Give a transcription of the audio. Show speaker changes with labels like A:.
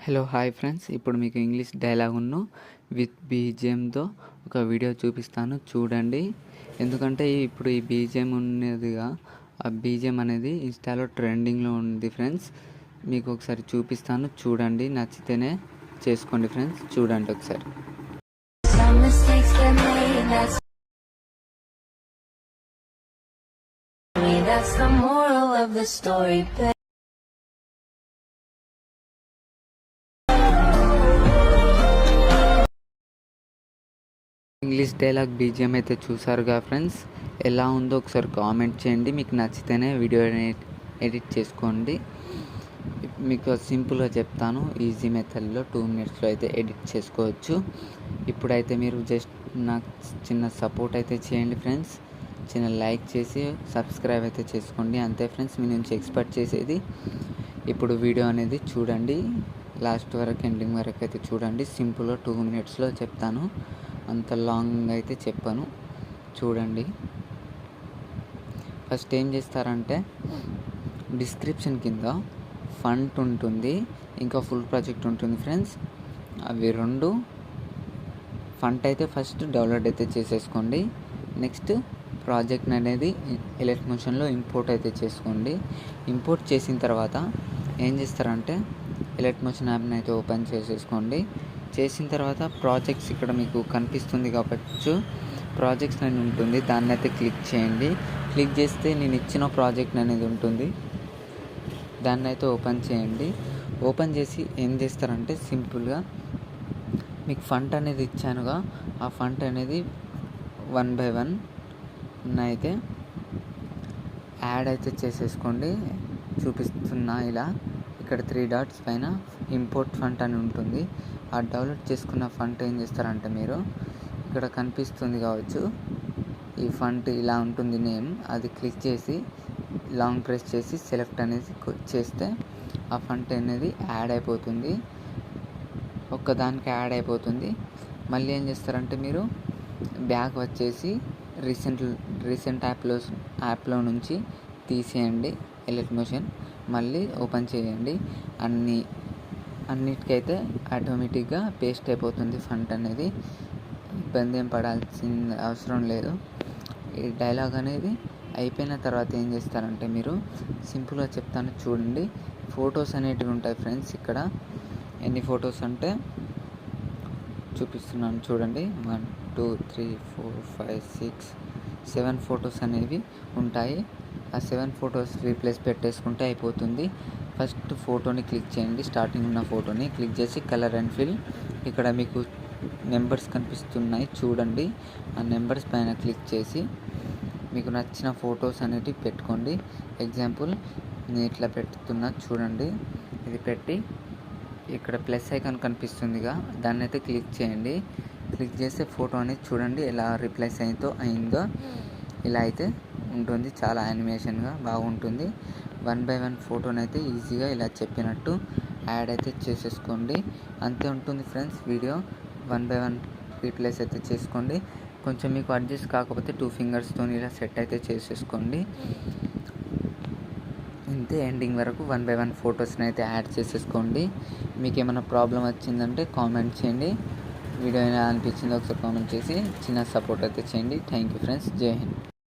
A: Hello hi friends, ఇప్పుడు మీకు English డైలాగును with బీజిఎంతో ఒక వీడియో చూపిస్తాను, చూడండి. ఎందుకంటే ఇప్పుడు ఈ బీజిఎం ఉన్నదిగా, ఆ బీజిఎం అనేది ఇన్స్టాలో ట్రెండింగ్లో ఉంది ఫ్రెండ్స్. మీకు ఒకసారి చూపిస్తాను, చూడండి. నచ్చితేనే చేసుకోండి ఫ్రెండ్స్, చూడండి ఒకసారి. That's the moral of the story. English dialogue BGM అయితే చూసారుగా ఫ్రెండ్స్. ఎలా ఉందో ఒకసారి కామెంట్ చేయండి. మీకు నచ్చితేనే వీడియో ఎడిట్ చేసుకోండి. మీకు సింపుల్గా చెప్తాను, ఈజీ మెథడ్లో 2 minutesలో అయితే ఎడిట్ చేసుకోవచ్చు. ఇప్పుడైతే మీరు జస్ట్ నాకు చిన్న సపోర్ట్ అయితే చేయండి ఫ్రెండ్స్. చిన్న లైక్ చేసి సబ్స్క్రైబ్ అయితే చేసుకోండి, అంతే ఫ్రెండ్స్. మీ నుంచి ఎక్స్పెక్ట్ చేసేది. ఇప్పుడు వీడియో అనేది చూడండి, లాస్ట్ వరకు ఎండింగ్ వరకు అయితే చూడండి. సింపుల్గా 2 minutesలో చెప్తాను, అంత లాంగ్ అయితే చెప్పను, చూడండి. ఫస్ట్ ఏం చేస్తారంటే, డిస్క్రిప్షన్ కింద ఫంట్ ఉంటుంది, ఇంకా ఫుల్ ప్రాజెక్ట్ ఉంటుంది ఫ్రెండ్స్. అవి 2 ఫంట్ అయితే ఫస్ట్ డౌన్లోడ్ అయితే చేసేసుకోండి. నెక్స్ట్ ప్రాజెక్ట్ అనేది ఎలక్ట్మోషన్లో ఇంపోర్ట్ అయితే చేసుకోండి. ఇంపోర్ట్ చేసిన తర్వాత ఏం చేస్తారంటే, ఎలక్ట్మోషన్ యాప్ని అయితే ఓపెన్ చేసేసుకోండి. చేసిన తర్వాత ప్రాజెక్ట్స్ ఇక్కడ మీకు కనిపిస్తుంది కాబట్టి ప్రాజెక్ట్స్ అని ఉంటుంది, దాన్ని అయితే క్లిక్ చేయండి. క్లిక్ చేస్తే నేను ఇచ్చిన ప్రాజెక్ట్ అనేది ఉంటుంది, దాన్ని అయితే ఓపెన్ చేయండి. ఓపెన్ చేసి ఏం చేస్తారంటే, సింపుల్గా మీకు ఫంట్ అనేది ఇచ్చానుగా, ఆ ఫంట్ అనేది 1 by 1 అయితే యాడ్ అయితే చేసేసుకోండి. చూపిస్తున్నా ఇలా. ఇక్కడ 3 dots పైన ఇంపోర్ట్ ఫంట్ అని ఉంటుంది. ఆ డౌన్లోడ్ చేసుకున్న ఫంట్ ఏం చేస్తారంటే, మీరు ఇక్కడ కనిపిస్తుంది కావచ్చు, ఈ ఫంట్ ఇలా ఉంటుంది నేమ్. అది క్లిక్ చేసి లాంగ్ ప్రెస్ చేసి సెలెక్ట్ అనేది చేస్తే ఆ ఫంట్ అనేది యాడ్ అయిపోతుంది, ఒక్కదానికి యాడ్ అయిపోతుంది. మళ్ళీ ఏం చేస్తారంటే, మీరు బ్యాక్ వచ్చేసి రీసెంట్ యాప్లో నుంచి తీసేయండి ఎలక్ట్మోషన్, మళ్ళీ ఓపెన్ చేయండి. అన్నిటికైతే ఆటోమేటిక్గా పేస్ట్ అయిపోతుంది ఫంట్ అనేది. ఇబ్బంది ఏం పడాల్సిన అవసరం లేదు. ఈ డైలాగ్ అనేది అయిపోయిన తర్వాత ఏం చేస్తారంటే, మీరు సింపుల్గా చెప్తాను, చూడండి. ఫొటోస్ అనేటివి ఉంటాయి ఫ్రెండ్స్. ఇక్కడ ఎన్ని ఫొటోస్ అంటే చూపిస్తున్నాను, చూడండి. 1 2 3 4 5 6 7 ఫొటోస్ అనేవి ఉంటాయి. ఆ 7 ఫొటోస్ రీప్లేస్ పెట్టేసుకుంటే అయిపోతుంది. ఫస్ట్ ఫోటోని క్లిక్ చేయండి, స్టార్టింగ్ ఉన్న ఫోటోని క్లిక్ చేసి కలర్ అండ్ ఫిల్, ఇక్కడ మీకు నెంబర్స్ కనిపిస్తున్నాయి చూడండి. ఆ నెంబర్స్ పైన క్లిక్ చేసి మీకు నచ్చిన ఫొటోస్ అనేటివి పెట్టుకోండి. ఎగ్జాంపుల్ నేను ఇట్లా పెడుతున్నా, చూడండి. ఇది పెట్టి ఇక్కడ ప్లస్ ఐకాన్ కనిపిస్తుందిగా, దాన్ని అయితే క్లిక్ చేయండి. క్లిక్ చేస్తే ఫోటో అనేది చూడండి ఎలా రీప్లేస్ అయిందో. ఇలా అయితే ఉంటుంది, చాలా యానిమేషన్గా బాగుంటుంది. 1 by 1 ఫోటోని అయితే ఈజీగా ఇలా చెప్పినట్టు యాడ్ అయితే చేసేసుకోండి, అంతే ఉంటుంది ఫ్రెండ్స్. వీడియో 1 by 1 రీప్లేస్ అయితే చేసుకోండి. కొంచెం మీకు అడ్జస్ట్ కాకపోతే 2 fingersతో ఇలా సెట్ అయితే చేసేసుకోండి. ఇంతే, ఎండింగ్ వరకు 1 by 1 ఫొటోస్ని అయితే యాడ్ చేసేసుకోండి. మీకు ఏమైనా ప్రాబ్లం వచ్చిందంటే కామెంట్ చేయండి. వీడియో ఎలా అనిపించిందో ఒకసారి కామెంట్ చేసి చిన్న సపోర్ట్ అయితే చేయండి. థ్యాంక్ యూ ఫ్రెండ్స్, జై హింద్.